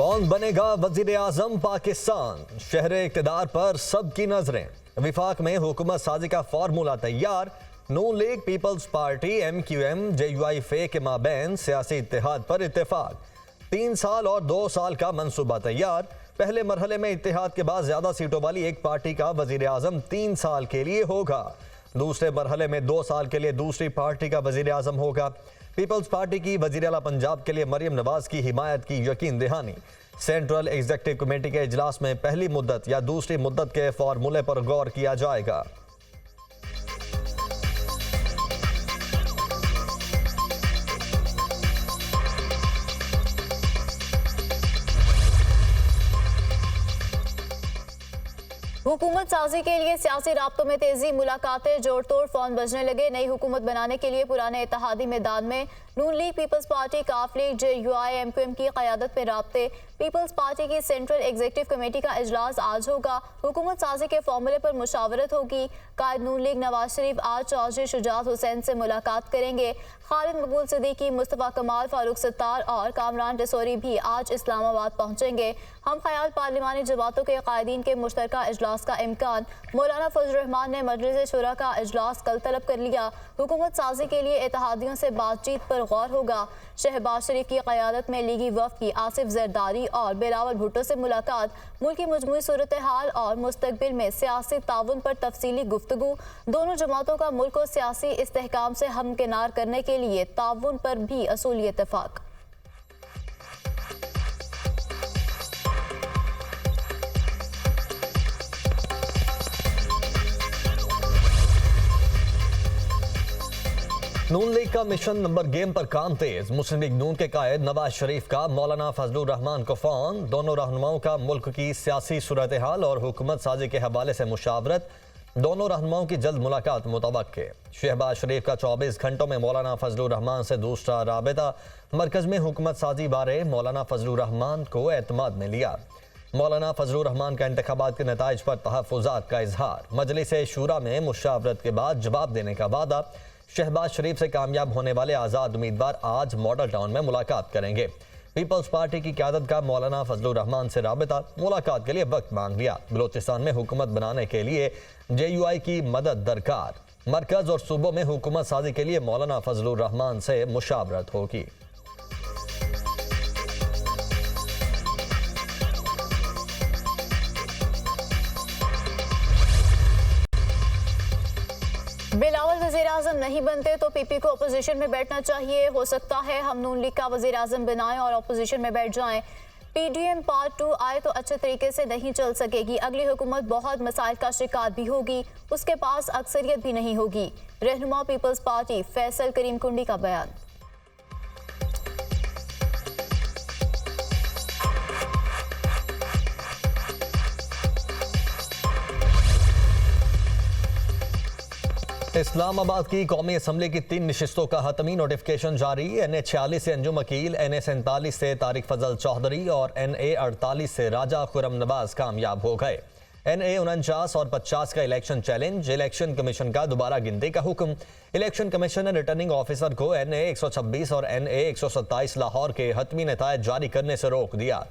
कौन बनेगा वजीर आजम पाकिस्तान? शहर इक़्तिदार पर सबकी नजरें। विफाक में हुकूमत साजी का फार्मूला तैयार। Noon league, peoples party, MQM, JUI के माबैन सियासी इत्तेहाद पर इत्तेफाक। 3 साल और 2 साल का मंसूबा तैयार। पहले मरहले में इत्तेहाद के बाद ज्यादा सीटों वाली एक पार्टी का वजीर आजम 3 साल के लिए होगा। दूसरे मरहले में 2 साल के लिए दूसरी पार्टी का वजीर आजम होगा। पीपल्स पार्टी की वजीर आला पंजाब के लिए मरियम नवाज की हिमायत की यकीन दहानी। सेंट्रल एग्जीक्यूटिव कमेटी के इजलास में पहली मुद्दत या दूसरी मुद्दत के फार्मूले पर गौर किया जाएगा। हुकूमत साजी के लिए सियासी राब्तों में तेजी, मुलाकातें जोड़ तोड़, फोन बजने लगे। नई हुकूमत बनाने के लिए पुराने इत्तेहादी मैदान में। नून लीग, पीपल्स पार्टी, काफ लीग, JUI, MQM की क़यादत में राब्ते। पीपल्स पार्टी की सेंट्रल एग्जीक्यूटिव कमेटी का इजलास आज होगा। हुकूमत साजी के फॉर्मूले पर मुशावरत होगी। कायद नून लीग नवाज शरीफ आज चौधरी शुजात हुसैन से मुलाकात करेंगे। खालिद मकबूल सिद्दीकी, मुस्तफ़ा कमाल, फारूक सत्तार और कामरान टेसोरी भी आज इस्लामाबाद पहुंचेंगे। हम ख्याल पार्लिमानी जमातों के कायदीन के मुश्तरका इजलास का इम्कान। मौलाना फजल रहमान ने मजलिस शुरा का इजलास कल तलब कर लिया। हुकूमत साजी के लिए इत्तेहादियों से बातचीत पर गौर होगा। शहबाज शरीफ की क़यादत में लीगी वफ़द की आसिफ जरदारी और बिलावल भुट्टो से मुलाकात। मुल्क की मजमूई सूरत हाल और मुस्तकबिल में सियासी ताउन पर तफसीली गुफ्तगू। दोनों जमातों का मुल्क को सियासी इस्तेहकाम से हमकिनार करने के लिए ताउन पर भी असूली इत्तेफाक। नून लीग का मिशन नंबर गेम पर काम तेज। मुस्लिम लीग नून के कायद नवाज शरीफ का मौलाना फजलुर रहमान को फोन। दोनों रहनुमाओं का मुल्क की सियासी सूरत हाल और हुकूमत साजी के हवाले से मुशावरत। दोनों रहनुमाओं की जल्द मुलाकात मुतवक्के। शहबाज शरीफ का 24 घंटों में मौलाना फजलुर रहमान से दूसरा राबिता। मरकज में हुकूमत साजी बारे मौलाना फजलुर रहमान को एतमाद में लिया। मौलाना फजलुर रहमान का इंतखाबात के नताइज पर तहफ़्फ़ुज़ात का इजहार। मजलिस शूरा में मुशावरत के बाद जवाब देने का वादा। शहबाज शरीफ से कामयाब होने वाले आज़ाद उम्मीदवार आज मॉडल टाउन में मुलाकात करेंगे। पीपल्स पार्टी की क़यादत का मौलाना फजलुर रहमान से राबिता। मुलाकात के लिए वक्त मांग लिया। बलोचिस्तान में हुकूमत बनाने के लिए JUI की मदद दरकार। मरकज और सूबों में हुकूमत साजी के लिए मौलाना फजलुर रहमान से मुशावरत होगी। बिलावल वज़ीर आज़म नहीं बनते तो PP को अपोजिशन में बैठना चाहिए। हो सकता है हम नून लीग का वज़ीर आज़म बनाएं और अपोजिशन में बैठ जाएं। PDM पार्ट 2 आए तो अच्छे तरीके से नहीं चल सकेगी। अगली हुकूमत बहुत मसाइल का शिकार भी होगी। उसके पास अक्सरियत भी नहीं होगी। रहनुमा पीपल्स पार्टी फैसल करीम कुंडी का बयान। इस्लामाबाद की कौमी असम्बली की 3 नशिस्तों का हतमी नोटिफिकेशन जारी। NA 46 से अंजुम अकील, NA 47 से तारिक फजल चौधरी और NA 48 से राजा खुरम नवाज कामयाब हो गए। NA 49 और 50 का इलेक्शन चैलेंज। इलेक्शन कमीशन का दोबारा गिनती का हुक्म। इलेक्शन कमीशन ने रिटर्निंग ऑफिसर को NA 126 और NA 127 लाहौर के हतमी नतायज जारी करने से रोक दिया।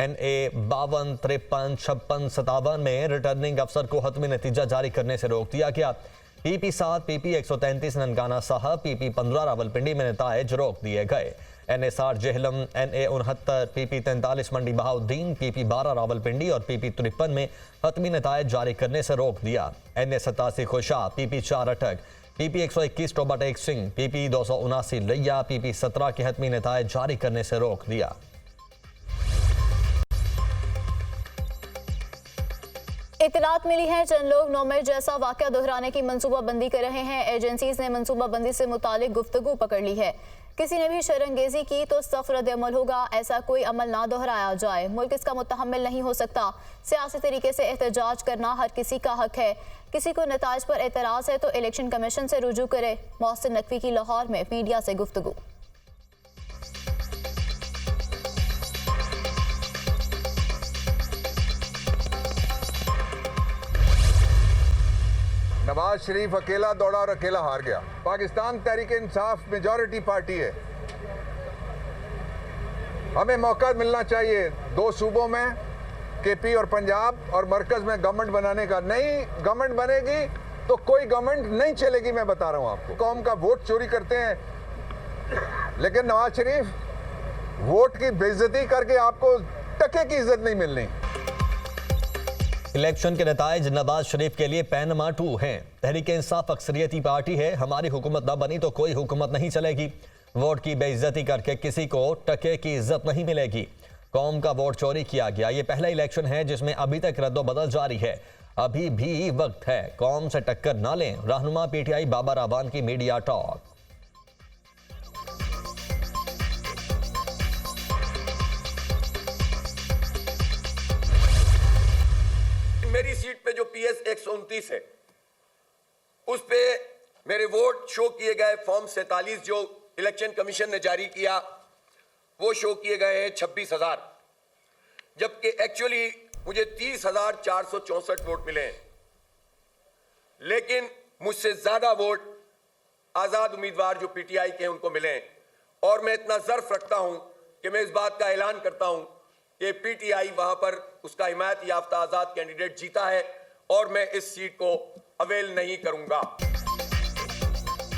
NA 52, 53, 56, 57 में रिटर्निंग अफसर को हतमी नतीजा जारी करने से रोक दिया गया। PP 7, PP 133 ननकाना साहब, PP 15 रावलपिंडी में नतायज रोक दिए गए। NA 60 जेहलम, NA 69, PP 43 मंडी बहाउद्दीन, PP 12 रावलपिंडी और PP 53 में हतमी नतायज जारी करने से रोक दिया। NA 87 खुशा, PP 4 Attock, PP 121 Toba Tek Singh, PP 279 लिया, PP 17 के हतमी नतायज जारी करने से रोक दिया। इत्तलात मिली है चंद लोग 9 मई जैसा वाक़या दोहराने की मंसूबाबंदी कर रहे हैं। एजेंसीज ने मंसूबाबंदी से मुतालिक गुफ्तगू पकड़ ली है। किसी ने भी शरंगेजी की तो सख्त रद्द-ए-अमल होगा। ऐसा कोई अमल ना दोहराया जाए। मुल्क इसका मुतहम्मिल नहीं हो सकता। सियासी तरीके से एहतजाज करना हर किसी का हक है। किसी को नताइज पर एतराज़ है तो इलेक्शन कमीशन से रुजू करे। मोहसिन नकवी की लाहौर में मीडिया से गुफ्तगू। नवाज शरीफ अकेला दौड़ा और अकेला हार गया। पाकिस्तान तहरीक इंसाफ मेजॉरिटी पार्टी है। हमें मौका मिलना चाहिए 2 सूबों में, केपी और पंजाब, और मरकज में गवर्नमेंट बनाने का। नहीं गवर्नमेंट बनेगी तो कोई गवर्नमेंट नहीं चलेगी। मैं बता रहा हूं आपको, कौम का वोट चोरी करते हैं, लेकिन नवाज शरीफ वोट की बेइज्जती करके आपको टके की इज्जत नहीं मिलनी। इलेक्शन के नताइज नवाज शरीफ के लिए पैनमा 2 हैं। तहरीक इंसाफ अक्सरियती पार्टी है, हमारी हुकूमत न बनी तो कोई हुकूमत नहीं चलेगी। वोट की बेइज्जती करके किसी को टके की इज्जत नहीं मिलेगी। कौम का वोट चोरी किया गया। ये पहला इलेक्शन है जिसमें अभी तक रद्दोबदल जारी है। अभी भी वक्त है, कौम से टक्कर ना लें। रहनुमा पीटीआई बाबर आबान की मीडिया टॉक। मेरी सीट पे जो पीएस 129 है उस पे मेरे वोट शो किए गए फॉर्म 47 जो इलेक्शन कमीशन ने जारी किया वो शो किए गए हैं 26,000, जबकि एक्चुअली मुझे 30,464 वोट मिले हैं। लेकिन मुझसे ज्यादा वोट आजाद उम्मीदवार जो पीटीआई के हैं उनको मिले हैं। और मैं इतना ज़र्फ रखता हूं कि मैं इस बात का ऐलान करता हूं कि पीटीआई वहां पर उसका हिमायत याफ्ता आजाद कैंडिडेट जीता है और मैं इस सीट को अवेल नहीं करूंगा।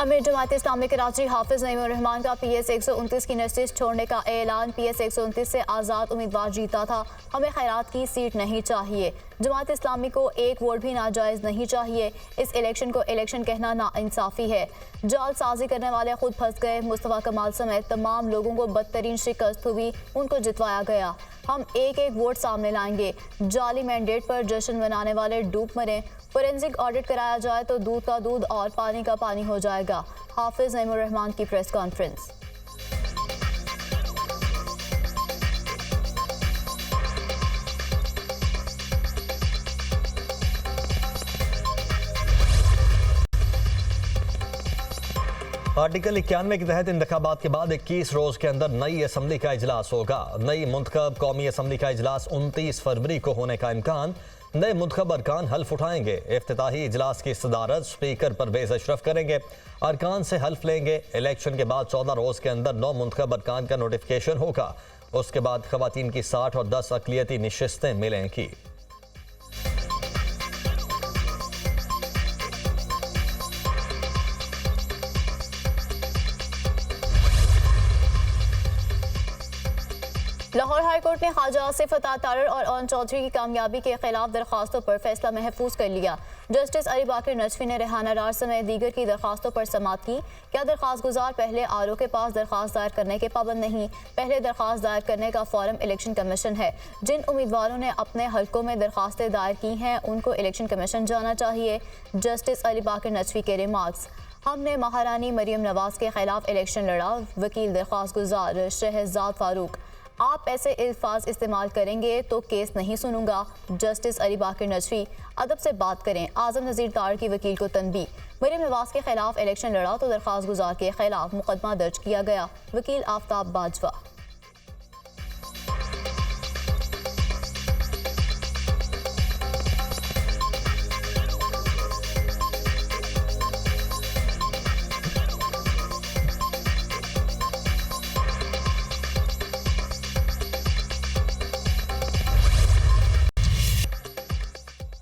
अमीर जमात इस्लामी कराची हाफिज नईमुर रहमान का पीएस 129 की नशिस्त छोड़ने का ऐलान। पीएस 129 से आज़ाद उम्मीदवार जीता था, हमें खैरात की सीट नहीं चाहिए। जमात इस्लामी को एक वोट भी नाजायज़ नहीं चाहिए। इस इलेक्शन को इलेक्शन कहना नाइंसाफ़ी है। जाल साजी करने वाले खुद फंस गए। मुस्तफ़ा कमाल समेत तमाम लोगों को बदतरीन शिकस्त हुई, उनको जितवाया गया। हम एक एक वोट सामने लाएंगे। जाली मैंडेट पर जश्न मनाने वाले डूब मरें। फोरेंसिक ऑडिट कराया जाए तो दूध का दूध और पानी का पानी हो जाएगा। हाफिज नईमुर रहमान की प्रेस कॉन्फ्रेंस। आर्टिकल 91 के तहत इंतखाबात के बाद 21 रोज के अंदर नई असम्बली का इजलास होगा। नई मुंतखब कौमी असम्बली का इजलास 29 फरवरी को होने का इम्कान। नए मुंतखब अरकान हल्फ उठाएंगे। इफ्तिताही इजलास की सदारत स्पीकर परवेज अशरफ करेंगे। अरकान से हल्फ लेंगे। इलेक्शन के बाद 14 रोज के अंदर 9 मुंतखब अरकान का नोटिफिकेशन होगा। उसके बाद खवातीन की 60 और 10 अक़लियती नशिस्तें मिलेंगी। लाहौर हाईकोर्ट ने ख्वाजा आसिफ अता तारर और ओन चौधरी की कामयाबी के खिलाफ दरखास्तों पर फैसला महफूज कर लिया। जस्टिस अली बाकर नजफी ने रेहाना रार समेत दीगर की दरखास्तों पर समाअत की। क्या दरखास्त गुजार पहले आरओ के पास दरखास्त दायर करने के पाबंद नहीं, पहले दरखास्त दायर करने का फॉरम इलेक्शन कमीशन है। जिन उम्मीदवारों ने अपने हलकों में दरखास्तें दायर की हैं उनको इलेक्शन कमीशन जाना चाहिए। जस्टिस अली बाकर नजफी के रिमार्क्स। हमने महारानी मरियम नवाज के खिलाफ इलेक्शन लड़ा। वकील दरखास्त गुजार शहजाद फारूक। आप ऐसे अल्फाज इस्तेमाल करेंगे तो केस नहीं सुनूंगा। जस्टिस अली बाकर नजफी। अदब से बात करें। आजम नज़ीर तार की वकील को तनबी। मरियम नवाज के खिलाफ इलेक्शन लड़ा तो दरखास्त गुजार के खिलाफ मुकदमा दर्ज किया गया। वकील आफ्ताब बाजवा।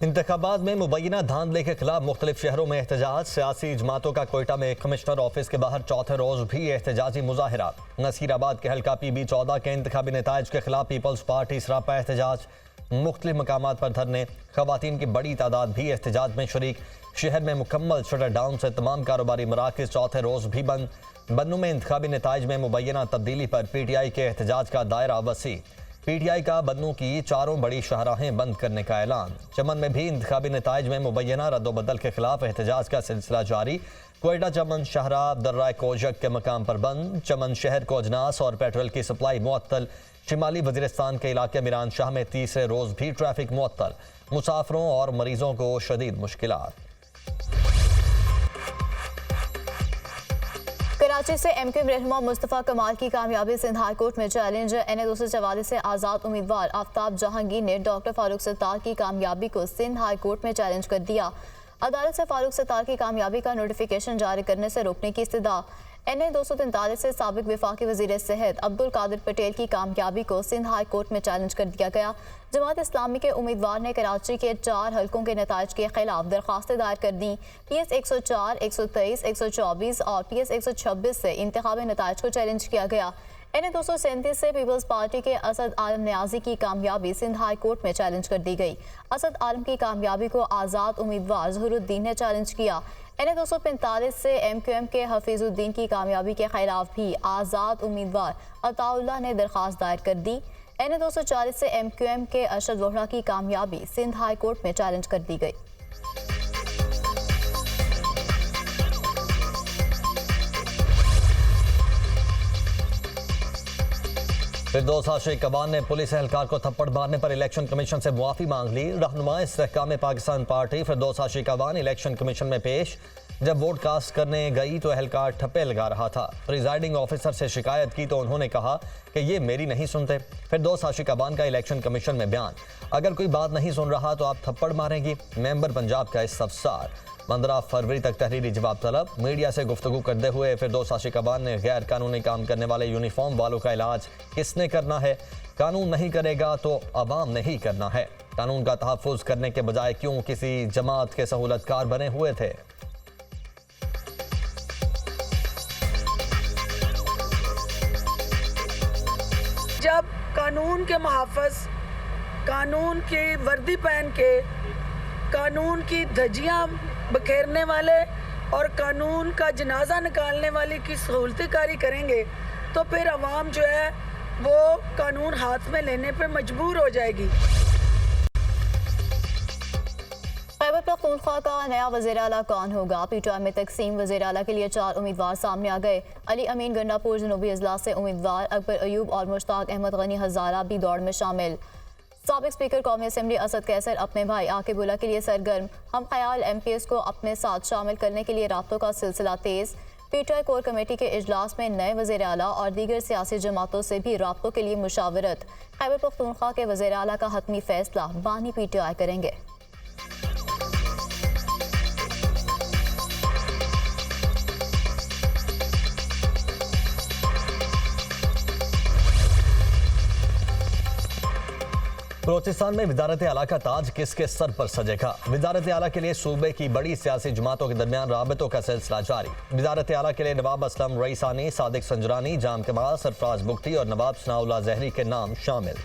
इंतखाबात में मुबैना धांधले के खिलाफ मुख्तलिफ शहरों में एहतजाज। सियासी जमातों का कोयटा में कमिश्नर ऑफिस के बाहर चौथे रोज भी एहतजाजी मुजाहिरा। नसीराबाद के हल्का PB14 के इंतखाबी नताइज के खिलाफ पीपल्स पार्टी सरापा एहतजाज। मुख्तलिफ मकामात पर धरने। खवातीन की बड़ी तादाद भी एहतजाज में शरीक। शहर में मुकम्मल शटर डाउन से तमाम कारोबारी मराकज़ चौथे रोज भी बंद। बन्नू में इंतखाबी नताइज में मुबैना तब्दीली पर PTI के एहतजाज का दायरा वसी। PTI का बन्नू की 4 बड़ी शाहराहें बंद करने का ऐलान। चमन में भी इंतखाबी नताइज में मुबैना रद्दोबदल के खिलाफ एहतजाज का सिलसिला जारी। कोयटा चमन शाहरा दर्रा कोजक के मकाम पर बंद। चमन शहर को अजनास और पेट्रोल की सप्लाई मुअत्तल। शिमाली वजीरिस्तान के इलाके मीरान शाह में तीसरे रोज भी ट्रैफिक मुअत्तल। मुसाफरों और मरीजों को शदीद मुश्किलात। कराची से MQM रहनुमा मुस्तफ़ा कमाल की कामयाबी सिंध हाई कोर्ट में चैलेंज। NA 244 से आज़ाद उम्मीदवार आफ्ताब जहांगीर ने डॉक्टर फारूक सत्तार की कामयाबी को सिंध हाई कोर्ट में चैलेंज कर दिया। अदालत से फारूक सत्तार की कामयाबी का नोटिफिकेशन जारी करने से रोकने की इस्तदा। NA 243 से साबिक वफाकी वजीर सेहत अब्दुल कादिर पटेल की कामयाबी को सिंध हाई कोर्ट में चैलेंज कर दिया गया। जमात इस्लामी के उम्मीदवार ने कराची के 4 हलकों के नताइज के खिलाफ दरख्वास्तें दायर कर दी। PS 104, 123, 124 और PS 126 से इंतखाबी नताइज को चैलेंज किया गया। NA 237 से पीपल्स पार्टी के असद आलम न्याजी की कामयाबी सिंध हाई कोर्ट में चैलेंज कर दी गई। असद आलम की कामयाबी को आज़ाद उम्मीदवार ज़हरुद्दीन ने चैलेंज किया। NA 245 से MQM के हफीजुद्दीन की कामयाबी के खिलाफ भी आज़ाद उम्मीदवार अताउल्लाह ने दरख्वास्त दायर कर दी। NA 240 से MQM के अरशद वोहरा की कामयाबी सिंध हाई कोर्ट में चैलेंज कर दी गई। फिरदौस आशिक अवान ने पुलिस एहलकार को थप्पड़ मारने पर इलेक्शन कमीशन से मुआफ़ी मांग ली। रहनुमा इस्तेहकाम पाकिस्तान पार्टी फिरदौस आशिक अवान इलेक्शन कमीशन में पेश। जब वोट कास्ट करने गई तो एहलकार ठप्पे लगा रहा था। प्रिजाइडिंग ऑफिसर से शिकायत की तो उन्होंने कहा कि ये मेरी नहीं सुनते। फिरदौस आशिक अवान का इलेक्शन कमीशन में बयान, अगर कोई बात नहीं सुन रहा तो आप थप्पड़ मारेंगी। मेंबर पंजाब का इस्तफसार। 15 फरवरी तक तहरीरी जवाब तलब। मीडिया से गुफ्तगू करते हुए फिरदौस आशिक अवान ने गैर कानूनी काम करने वाले यूनिफॉर्म वालों का इलाज किसने करना है? कानून नहीं करेगा तो अवाम ने ही करना है। कानून का तहफ़्फ़ुज़ करने के बजाय क्यों किसी जमात के सहूलतकार बने हुए थे? जब कानून के मुहाफ़िज़ कानून की वर्दी पहन के कानून की धज्जियाँ बखेरने वाले और कानून का जनाजा निकालने वाले की सहूलतकारी करेंगे तो फिर अवाम जो है वो कानून हाथ में लेने पे मजबूर हो जाएगी। खैबर पख्तूनख्वा का नया वज़ीर आला कौन होगा? PTI में तकसीम। वज़ीर आला के लिए 4 उम्मीदवार सामने आ गए। अली अमीन गंडापुर जनूबी अजला से उम्मीदवार, अकबर अयूब और मुश्ताक अहमद गनी हज़ारा भी दौड़ में शामिल। साबिक स्पीकर कौमी असम्बली असद कैसर अपने भाई आकिबुल्ला के लिए सरगर्म। हम ख्याल MPs को अपने साथ शामिल करने के लिए राब्तों का सिलसिला तेज़। PTI कोर कमेटी के इजलास में नए वज़ीर आला और दीगर सियासी जमातों से भी राब्तों के लिए मुशावरत। खैबर पख्तूनख्वा के वज़ीर आला का हतमी फैसला बानी PTI करेंगे। बलोचिस्तान में वजारत आला का ताज किसके सर पर सजेगा? वजारत आला के लिए सूबे की बड़ी सियासी जमातों के दरमियान राबतों का सिलसिला जारी। वजारत आला के लिए नवाब असलम रईसानी, सादिक संजरानी, जाम कमाल, सरफराज बुख्ती और नवाब सनाउल्लाह जहरी के नाम शामिल।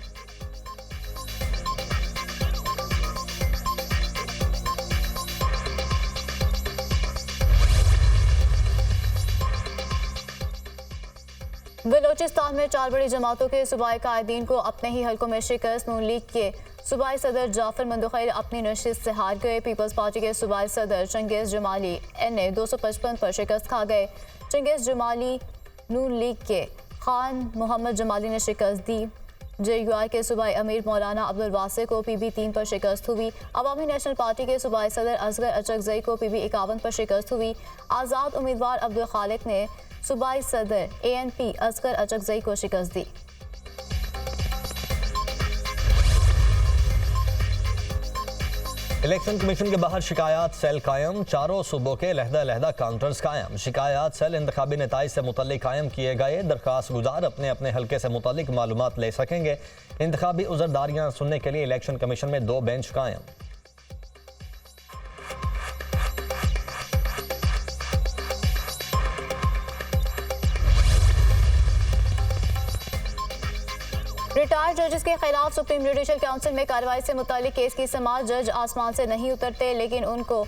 बलोचिस्तान में 4 बड़ी जमातों के सूबाई कायदीन को अपने ही हलकों में शिकस्त। नून लीग के सूबाई सदर जाफर मंदुखैर अपनी नशिस्त से हार गए। पीपल्स पार्टी के सूबाई सदर चंगेज़ जमाली NA 255 पर शिकस्त खा गए। चंगेज़ जमाली नून लीग के खान मोहम्मद जमाली ने शिकस्त दी। JUI के सूबाई अमीर मौलाना अब्दुल वासे को PB 3 पर शिकस्त हुई। अवामी नेशनल पार्टी के सूबाई सदर असगर अचकजई को PB 51 पर शिकस्त हुई। आज़ाद उम्मीदवार अब्दुल खालिक ने सूबाई सदर ANP असगर अचकजई को शिकस्त दी। इलेक्शन कमीशन के बाहर शिकायत सेल कायम। 4 सूबों के लहदा काउंटर्स कायम। शिकायत सेल इंतखाबी नताइज से मुतल्लिक कायम किए गए। दरख्वास्त गुजार अपने अपने हल्के से मुतल्लिक मालूमात ले सकेंगे। इंतखाबी उज़रदारियां सुनने के लिए इलेक्शन कमीशन में 2 बेंच कायम। रिटायर्ड जजेस के खिलाफ सुप्रीम जुडिशल काउंसिल में कार्रवाई से मुतालिक केस की समाअत। जज आसमान से नहीं उतरते, लेकिन उनको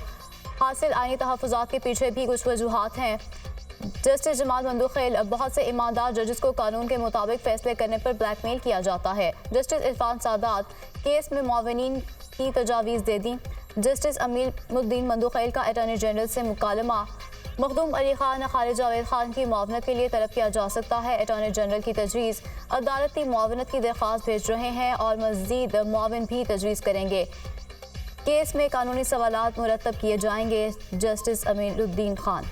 हासिल आईनी तहफ़्फ़ुज़ात के पीछे भी कुछ वजूहात हैं। जस्टिस जमाल मंदुखेल, बहुत से ईमानदार जजेस को कानून के मुताबिक फैसले करने पर ब्लैकमेल किया जाता है। जस्टिस इरफान सादात, केस में मुआविनीन की तजावीज़ दे दी। जस्टिस अमीरुद्दीन मंदुखेल का अटॉर्नी जनरल से मुकालमा। मखदूम अली खान, खालिद जावेद खान की मुआवनत के लिए तलब किया जा सकता है। अटॉर्नी जनरल की तजवीज़, अदालती मुआवनत की दरख्वास्त भेज रहे हैं और मज़ीद मुआविन भी तजवीज़ करेंगे। केस में कानूनी सवालात मुरतब किए जाएंगे। Justice Amiruddin Khan.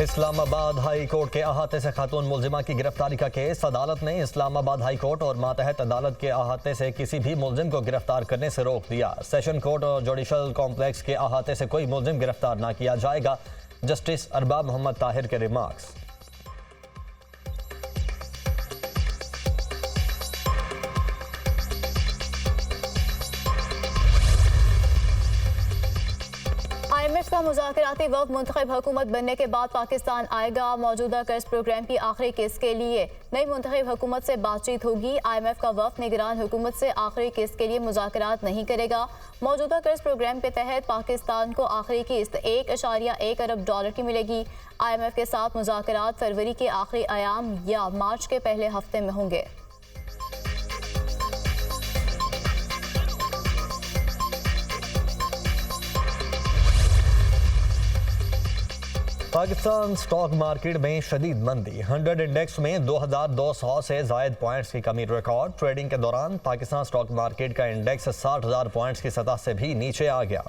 Islamabad high court के अहाते से खातून मुलजिमा की गिरफ्तारी का केस। अदालत ने इस्लामाबाद हाई कोर्ट और मातहत अदालत के अहाते से किसी भी मुलजिम को गिरफ्तार करने से रोक दिया। सेशन कोर्ट और जुडिशल कॉम्प्लेक्स के अहाते से कोई मुलजिम गिरफ्तार ना किया जाएगा। जस्टिस अरबाब मोहम्मद ताहिर के रिमार्क्स। IMF का मुज़ाकराती वफ़द मुंतखब हुकूमत बनने के बाद पाकिस्तान आएगा। मौजूदा कर्ज प्रोग्राम की आखिरी किस्त के लिए नई मुंतखब हुकूमत से बातचीत होगी। IMF का वफ़द निगरान हुकूमत से आखिरी किस्त के लिए मुज़ाकरात नहीं करेगा। मौजूदा कर्ज प्रोग्राम के तहत पाकिस्तान को आखिरी किस्त $1.1 अरब की मिलेगी। IMF के साथ मुज़ाकरात फरवरी के आखिरी अयाम या मार्च के पहले हफ्ते में होंगे। पाकिस्तान स्टॉक मार्केट में शदीद मंदी। 100 इंडेक्स में 2200 से जायद पॉइंट्स की कमी रिकॉर्ड। ट्रेडिंग के दौरान पाकिस्तान स्टॉक मार्केट का इंडेक्स 60,000 पॉइंट्स की सतह से भी नीचे आ गया।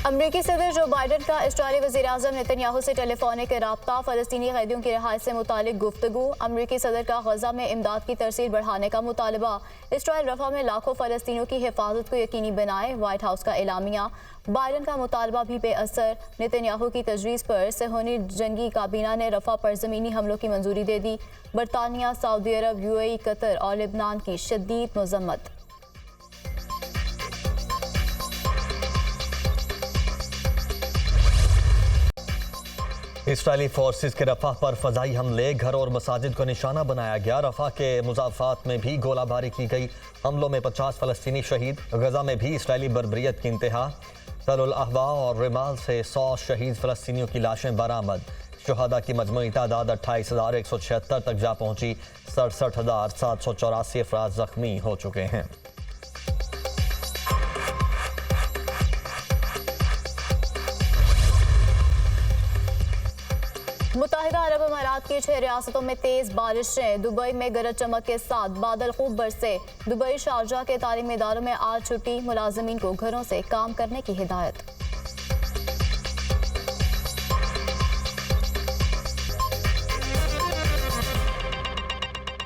अमरीकी सदर जो बाइडन का इस्राईली वज़ीर-ए-आज़म नेतन्याहू से टेलीफोनिक राब्ता। फ़लस्तीनी कैदियों की रिहाई से मुतालिक गुफ्तगू। अमरीकी सदर का गजा में इमदाद की तरसील बढ़ाने का मुतालबा। इस्राईल रफ़ा में लाखों फ़लस्तीनियों की हिफाजत को यकीनी बनाए, व्हाइट हाउस का एलामिया। बाइडन का मुतालबा भी बेअसर। नेतन्याहू की तजवीज़ पर सेहोनी जंगी काबीना ने रफ़ा पर ज़मीनी हमलों की मंजूरी दे दी। बरतानिया, सऊदी अरब, UAE, कतर और लिबनान की शदीद मज़म्मत। इस्राईली फोर्सेस के रफा पर फजाई हमले, घर और मसाजिद को निशाना बनाया गया। रफा के मुजाफात में भी गोलाबारी की गई। हमलों में 50 फ़लस्तीनी शहीद। गजा में भी इस्राईली बर्बरियत की इंतहा। तल अहवा और रिमाल से 100 शहीद फ़लस्तीनियों की लाशें बरामद। शुहदा की मजमूई तादाद 28,176 तक जा पहुंची। 67,784 अफराद जख्मी हो चुके हैं। मुत्तहिदा अरब अमारात की 6 रियासतों में तेज बारिशें। दुबई में गरज चमक के साथ बादल खूब बरसे। दुबई, शारजा के तालीमी इदारों में आज छुट्टी। मुलाजमीन को घरों से काम करने की हिदायत।